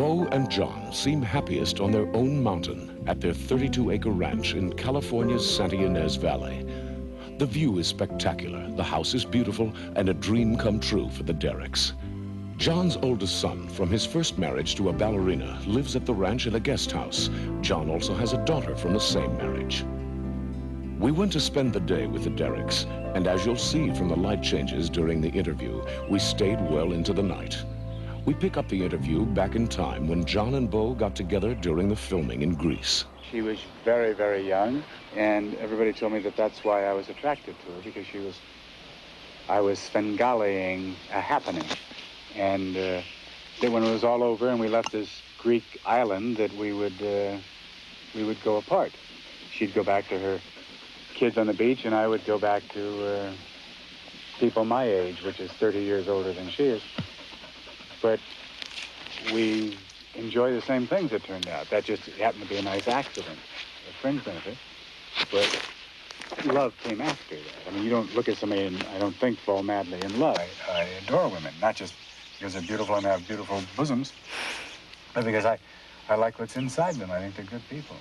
Bo and John seem happiest on their own mountain at their 32-acre ranch in California's Santa Ynez Valley. The view is spectacular, the house is beautiful, and a dream come true for the Derricks. John's oldest son, from his first marriage to a ballerina, lives at the ranch in a guest house. John also has a daughter from the same marriage. We went to spend the day with the Derricks, and as you'll see from the light changes during the interview, we stayed well into the night. We pick up the interview back in time when John and Bo got together during the filming in Greece. She was very, very young, and everybody told me that that's why I was attracted to her, because I was Svengali-ing a happening. And that when it was all over and we left this Greek island, that we would go apart. She'd go back to her kids on the beach, and I would go back to people my age, which is 30 years older than she is. But we enjoy the same things, it turned out. That just happened to be a nice accident, a fringe benefit. But love came after that. I mean, you don't look at somebody and I don't think fall madly in love. I adore women, not just because they're beautiful and have beautiful bosoms, but because I like what's inside them. I think they're good people.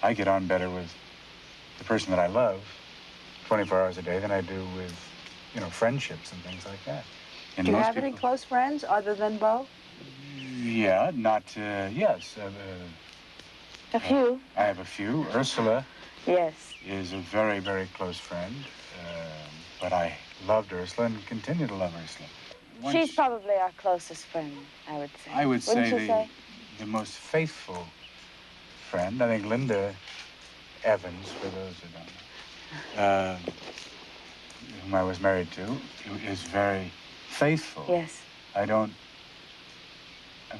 I get on better with the person that I love 24 hours a day than I do with, friendships and things like that. And do you have any close friends other than Bo? Yeah, yes. A few? I have a few. Ursula. Yes. Is a very, very close friend. But I loved Ursula and continue to love Ursula. She's probably our closest friend, I would say. I would Wouldn't you say the most faithful friend. I think Linda Evans, for those who don't know, whom I was married to, is very faithful. Yes.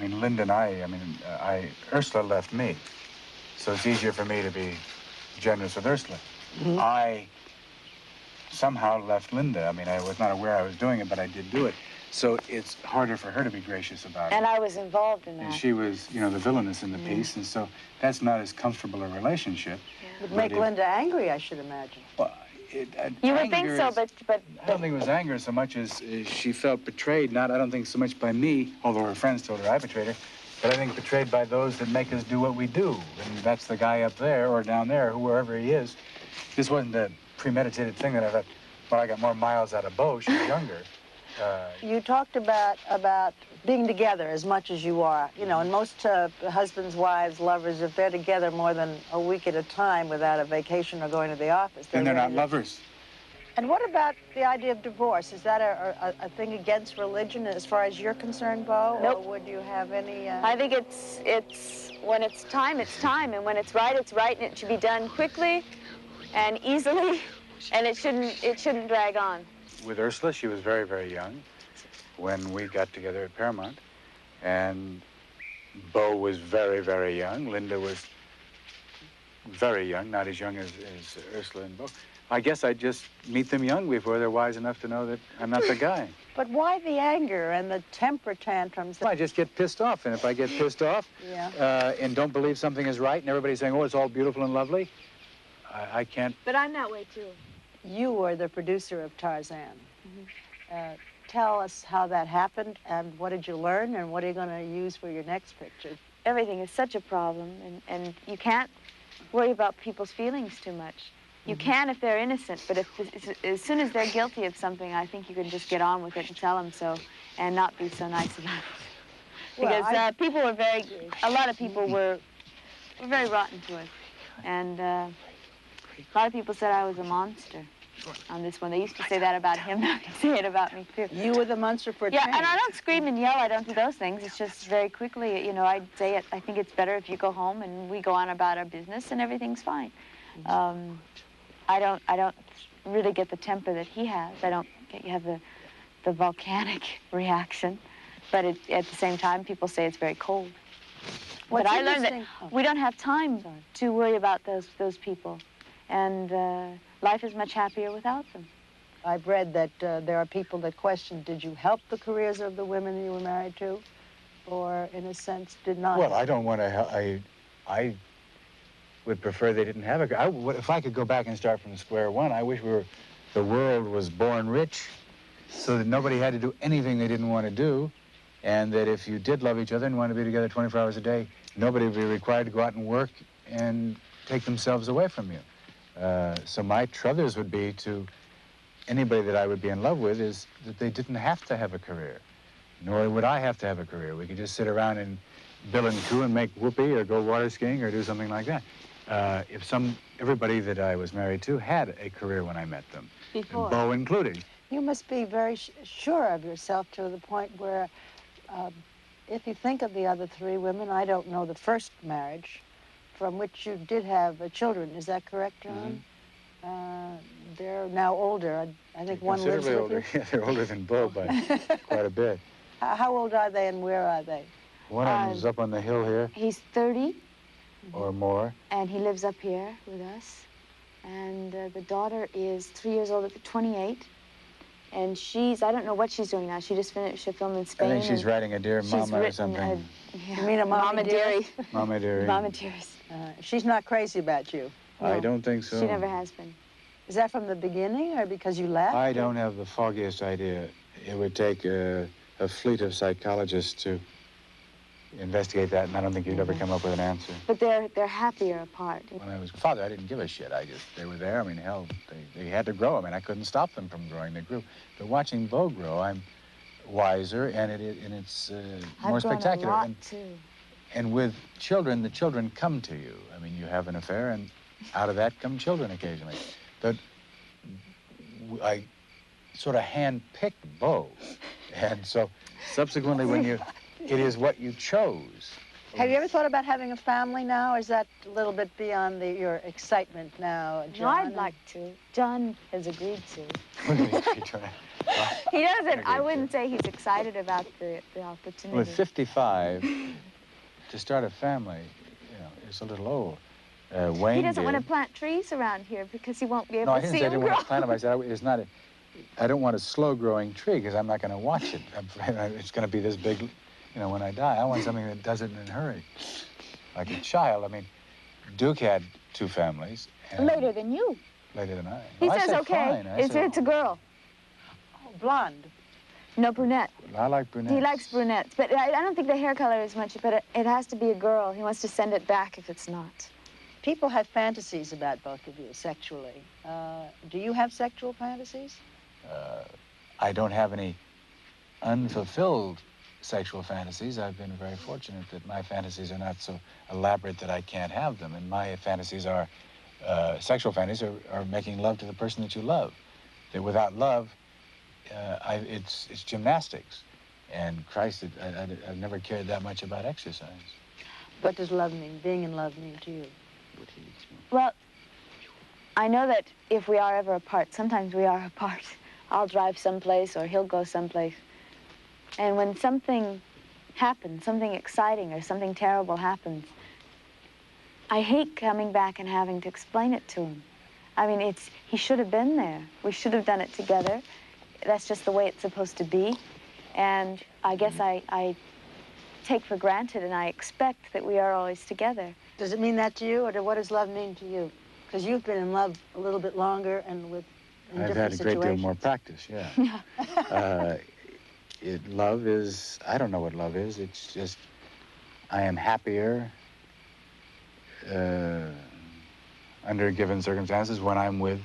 Linda and Ursula left me, so it's easier for me to be generous with Ursula. Mm-hmm. I somehow left Linda. I was not aware I was doing it, but I did do it. So it's harder for her to be gracious about it. And I was involved in that. And she was, the villainess in the piece, and so that's not as comfortable a relationship. Yeah. It would make Linda angry, I should imagine. Well, you would think so, but I don't think it was anger so much as she felt betrayed. I don't think so much by me, although her friends told her I betrayed her, but I think betrayed by those that make us do what we do. And that's the guy up there or down there, whoever he is. This wasn't a premeditated thing that I thought, well, I got more miles out of Bo. She's younger. You talked about being together as much as you are. And most husbands, wives, lovers, if they're together more than a week at a time without a vacation or going to the office, then they're not lovers. And what about the idea of divorce? Is that a thing against religion as far as you're concerned, Bo? Nope. Or would you have any... I think it's when it's time, and when it's right, and it should be done quickly and easily, and it shouldn't drag on. With Ursula, she was very, very young when we got together at Paramount, and Bo was very, very young. Linda was very young, not as young as Ursula and Bo. I guess I'd just meet them young before they're wise enough to know that I'm not the guy. But why the anger and the temper tantrums? Well, I just get pissed off, and if I get pissed off and don't believe something is right, and everybody's saying, oh, it's all beautiful and lovely, I can't. But I'm that way, too. You were the producer of Tarzan. Mm-hmm. Tell us how that happened, and what did you learn, and what are you going to use for your next picture? Everything is such a problem, and you can't worry about people's feelings too much. You can if they're innocent, but as soon as they're guilty of something, I think you can just get on with it and tell them so, and not be so nice about it. Because a lot of people were very rotten to it, and a lot of people said I was a monster on this one. They used to say that about him. Now they say it about me, too. You were the monster for change. Yeah, and I don't scream and yell. I don't do those things. It's just very quickly, I'd say it. I think it's better if you go home and we go on about our business and everything's fine. I don't really get the temper that he has. I don't get, you have the volcanic reaction. But at the same time, people say it's very cold. But I learned that we don't have time to worry about those people. And life is much happier without them. I've read that there are people that question, did you help the careers of the women you were married to? Or, in a sense, did not? Well, I don't want to help. I would prefer they didn't have a career. If I could go back and start from square one, I wish the world was born rich so that nobody had to do anything they didn't want to do. and that if you did love each other and wanted to be together 24 hours a day, nobody would be required to go out and work and take themselves away from you. So my truthers would be to anybody that I would be in love with is that they didn't have to have a career, nor would I have to have a career. We could just sit around and bill and coo and make whoopee or go water skiing or do something like that. Everybody that I was married to had a career when I met them, Before. Beau included. You must be very sure of yourself to the point where, if you think of the other three women, I don't know the first marriage, from which you did have children. Is that correct, John? Mm-hmm. They're now older. I think one lives with older. you. Yeah, they're older than Beau by quite a bit. How old are they and where are they? One of them is up on the hill here. He's 30. Or more. And he lives up here with us. And the daughter is 3 years old, 28. And I don't know what she's doing now. She just finished a film in Spain. I think she's writing a Dear Mama or something. You mean a Mama Dearie? Mama Dearie. Mama Dearest. She's not crazy about you? No. I don't think so. She never has been. Is that from the beginning or because you left? I don't have the foggiest idea. It would take a fleet of psychologists to investigate that, and I don't think you'd ever come up with an answer. But they're happier apart. When I was a father, I didn't give a shit. They were there. I mean, hell, they had to grow. I mean, I couldn't stop them from growing. They grew. But watching Beau grow, I'm wiser, and it's more spectacular. I've grown a lot, too. And with children, the children come to you. I mean, you have an affair, and out of that come children occasionally. But I sort of hand-picked Beau, and so subsequently when it is what you chose. Have you ever thought about having a family now, or is that a little bit beyond your excitement now, John? No, I'd like to. John has agreed to. What do you mean, He doesn't. I wouldn't say he's excited about the opportunity. Well, at 55, to start a family, it's a little old. Wayne he doesn't did. want to plant trees around here because he won't be able No, I to didn't see say I them didn't grow. want to plant them. I said I don't want a slow-growing tree because I'm not going to watch it. It's going to be this big, when I die. I want something that does it in a hurry, like a child. I mean, Duke had 2 families. Later than you. Later than I. He Well, I says, said okay, fine. it's a girl. Oh, blonde. No, brunette. I like brunettes. He likes brunettes, but I don't think the hair color is much, but it has to be a girl. He wants to send it back if it's not. People have fantasies about both of you sexually. Do you have sexual fantasies? I don't have any unfulfilled sexual fantasies. I've been very fortunate that my fantasies are not so elaborate that I can't have them. And my fantasies are, sexual fantasies are making love to the person that you love. That without love, it's gymnastics. And Christ, I've never cared that much about exercise. What does love mean, being in love mean to you? Well, I know that if we are ever apart, sometimes we are apart. I'll drive someplace or he'll go someplace. And when something happens, something exciting or something terrible happens, I hate coming back and having to explain it to him. I mean, he should have been there. We should have done it together. That's just the way it's supposed to be. And I guess I take for granted and I expect that we are always together. Does it mean that to you, or what does love mean to you? Because you've been in love a little bit longer and in I've had a great deal more practice, yeah. Love is, I don't know what love is. It's just, I am happier under given circumstances when I'm with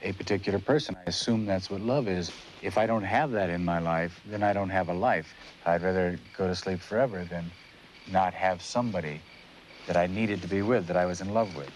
a particular person. I assume that's what love is. If I don't have that in my life, then I don't have a life. I'd rather go to sleep forever than not have somebody that I needed to be with, that I was in love with.